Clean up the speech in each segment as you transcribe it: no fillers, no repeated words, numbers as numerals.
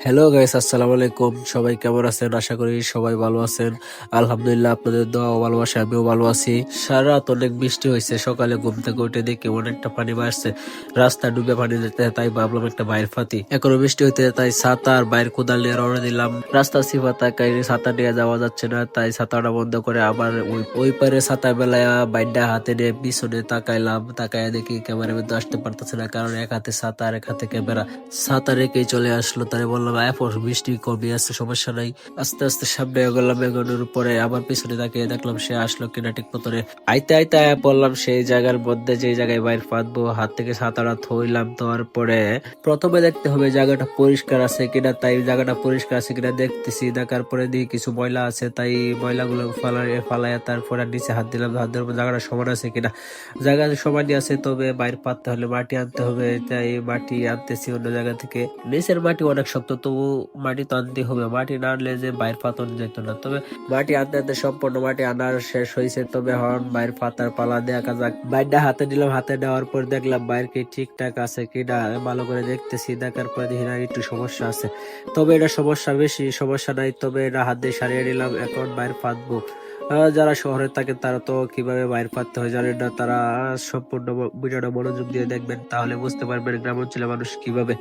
Hello guys, আসসালামু আলাইকুম। সবাই কেমন আছেন? আশা করি সবাই ভালো আছেন। আলহামদুলিল্লাহ, আপনাদের দোয়া ও ভালোবাসা আমিও ভালো আছি। সারা রাত অনেক বৃষ্টি হয়েছে। সকালে ঘুম থেকে উঠে দেখি অনেকটা পানি বাড়ছে, রাস্তা ডুবে পানি যেতে, তাই ভাবলাম একটা বাইর ফাতি। এখনো বৃষ্টি হইতে, তাই ছাতা আর বাইর কোদাল নিয়ে রওনা দিলাম। রাস্তা সিফা তাকাই, ছাতা নিয়ে যাওয়া যাচ্ছে না, তাই ছাতাটা বন্ধ করে আবার ওই পারে ছাতা বেলায়া বাইডা হাতে নিয়ে পিছনে তাকাইলাম। তাকায় দেখি ক্যামেরা মধ্যে আসতে পারতেছে না, কারণ এক হাতে ছাতা আর এক হাতে ক্যামেরা। ছাতা রেখেই চলে আসলো। তাই বললাম বৃষ্টি কমে আসছে, সমস্যা নাই। আস্তে আস্তে সামনে এগোলাম। এগোনোর পরে আবার পিছনে তাকিয়ে দেখলাম সে আসলো কিনা ঠিক মতো। আইতে আইতে আয়া পড়লাম সেই জায়গার মধ্যে, যে জায়গায় বাইর ফাঁদবো। হাত থেকে ছাতাটা থইলাম, তোয়ার পরে প্রথমে দেখতে হবে জায়গাটা পরিষ্কার আছে কিনা। তাই জায়গাটা পরিষ্কার আছে কিনা দেখতেছি। দেখার পরে দিয়ে কিছু ময়লা আছে, তাই ময়লাগুলো ফালাইয়া তারপরে নিচে হাত দিলাম। হাত দেওয়ার পর জায়গাটা সমান আছে কিনা। জায়গা সমানই আছে, তবে বাইর পাততে হলে মাটি আনতে হবে। তাই মাটি আনতেছি অন্য জায়গা থেকে। নিচের মাটি অনেক শক্ত, তবু মাটি তো আনতে হবে। মাটি না আনলে যে বাইর পাতন যেত না। তবে মাটি আনতে আনতে সম্পূর্ণ মাটি আনার শেষ হয়েছে। তবে হন বাইর পাতার পালা দেখা যাক। বাইরটা হাতে নিলাম। হাতে নেওয়ার পর দেখলাম বাইর কি ঠিকঠাক আছে কিনা। ভালো করে দেখতেছি। দেখার পর দেখি না একটু সমস্যা আছে, তবে এটা সমস্যা বেশি সমস্যা নাই। তবে এটা হাত দিয়ে সারিয়ে নিলাম। এখন বাইর পাতবো। যারা শহরে থাকে তারা তো কিভাবে বাইর পাততে হয় জানেন না। তারা সম্পূর্ণ ভিডিওটা মনোযোগ দিয়ে দেখবেন, তাহলে বুঝতে পারবেন গ্রাম অঞ্চলের মানুষ কিভাবে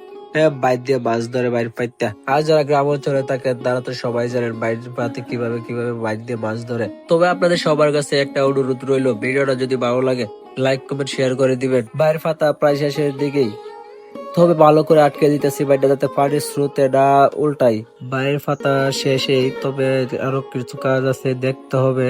বাইর দিয়ে মাছ ধরে বাইর পাইতে। আর যারা গ্রাম অঞ্চলে থাকেন তারা তো সবাই জানেন বাইর পাতে কিভাবে কিভাবে বাইর দিয়ে মাছ ধরে। তবে আপনাদের সবার কাছে একটা অনুরোধ রইলো, ভিডিওটা যদি ভালো লাগে লাইক কমেন্ট শেয়ার করে দিবেন। বাইর পাতা প্রায় শেষের দিকেই, তবে ভালো করে আটকে দিতেছি বাইরটা, যাতে পানির স্রোতে না উল্টাই। বাইরের পাতা শেষেই, তবে আরো কিছু কাজ আছে দেখতে হবে।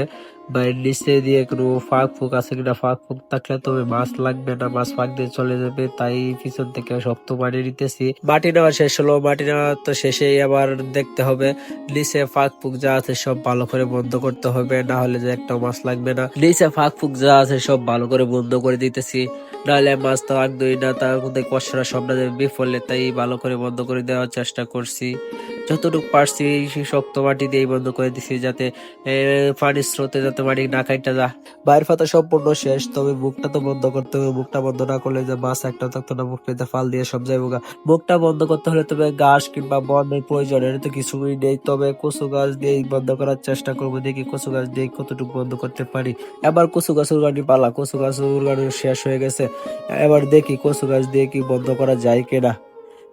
বাইরের নিচে দিয়ে কোনো ফাঁক ফুক আছে কিনা। ফাঁক ফুক থাকলে তবে মাছ লাগবে না, মাছ ফাঁক দিয়ে চলে যাবে। তাই পিছন থেকে শক্ত মাটি নিতেছি। মাটি নেওয়া শেষ হলো। মাটি নেওয়া তো শেষেই আবার দেখতে হবে নিচে ফাঁক ফুক যা আছে সব ভালো করে বন্ধ করতে হবে, না হলে যে একটা মাছ লাগবে না। নিচে ফাঁক ফুক যা আছে সব ভালো করে বন্ধ করে দিতেছি, নাহলে মাছ তো একদমই না, তার মধ্যে কষরা সবটা বিফলে। তাই ভালো করে বন্ধ করে দেওয়ার চেষ্টা করছি, যতটুকু পারছি। সেই শক্ত মাটি দিয়ে বন্ধ করে দিছি, যাতে পানির স্রোতে যাতে মাটি না খাইটা যা। বাইরের পাতা সম্পূর্ণ শেষ, তবে মুখটা তো বন্ধ করতে হবে। মুখটা বন্ধ না করলে যে মাছ একটা থাকতো না, মুখটা ফাল দিয়ে সব যাইব গা। মুখটা বন্ধ করতে হলে তবে ঘাস কিংবা বনের প্রয়োজন, এর তো কিছুই নেই। তবে কচু গাছ দিয়ে বন্ধ করার চেষ্টা করবো, দেখি কচু গাছ দিয়ে কতটুকু বন্ধ করতে পারি। এবার কচু গাছ উড়ানি পালা। কচু গাছ উড়ানি শেষ হয়ে গেছে। এবার দেখি কচু গাছ দিয়ে কি বন্ধ করা যায় কিনা।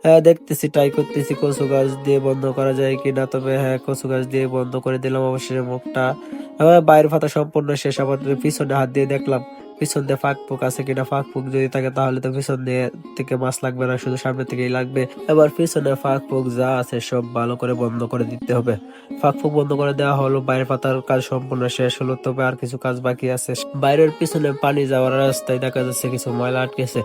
হ্যাঁ, দেখতেছি, ট্রাই করতেছি কচু গাছ দিয়ে বন্ধ করা যায় কিনা। তবে হ্যাঁ, কচু গাছ দিয়ে বন্ধ করে দিলাম অবশ্যই মুখটা। এবার বাইরের পাতা সম্পূর্ণ শেষ। আবার পিছনে হাত দিয়ে দেখলাম পিছন দিয়ে ফাঁক ফুক আছে কিনা। ফাঁক ফুক যদি থাকে তাহলে তো পিছন দিয়ে থেকে মাছ লাগবে না, শুধু সামনে থেকেই লাগবে। এবার পিছনে ফাঁক ফুক যা আছে সব ভালো করে বন্ধ করে দিতে হবে। ফাঁক ফুক বন্ধ করে দেওয়া হলো। বাইরের পাতার কাজ সম্পূর্ণ শেষ হলো, তবে আর কিছু কাজ বাকি আছে। বাইরের পিছনে পানি যাওয়ার রাস্তায় দেখা যাচ্ছে কিছু ময়লা আটকেছে,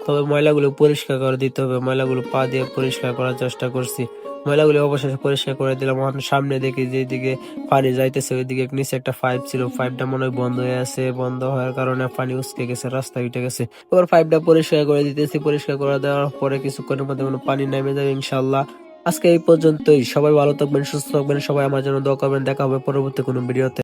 তবে ময়লাগুলো পরিষ্কার করে দিতে হবে। ময়লাগুলো পা দিয়ে পরিষ্কার করার চেষ্টা করছি। ময়লাগুলো অবশেষে পরিষ্কার করে দিলাম। সামনে দেখি যেদিকে পানি যাইতেছে ওইদিকে নিচে একটা পাইপ ছিল, পাইপটা মনে হয় বন্ধ হয়ে আছে। বন্ধ হওয়ার কারণে পানি উসকে গেছে, রাস্তায় উঠে গেছে। এবার পাইপটা পরিষ্কার করে দিতেছি। পরিষ্কার করে দেওয়ার পরে কিছুক্ষণের মধ্যে পানি নেমে যাবে ইনশাল্লাহ। আজকে এই পর্যন্তই। সবাই ভালো থাকবেন, সুস্থ থাকবেন। সবাই আমার জন্য দোয়া করবেন। দেখা হবে পরবর্তী কোনো ভিডিওতে।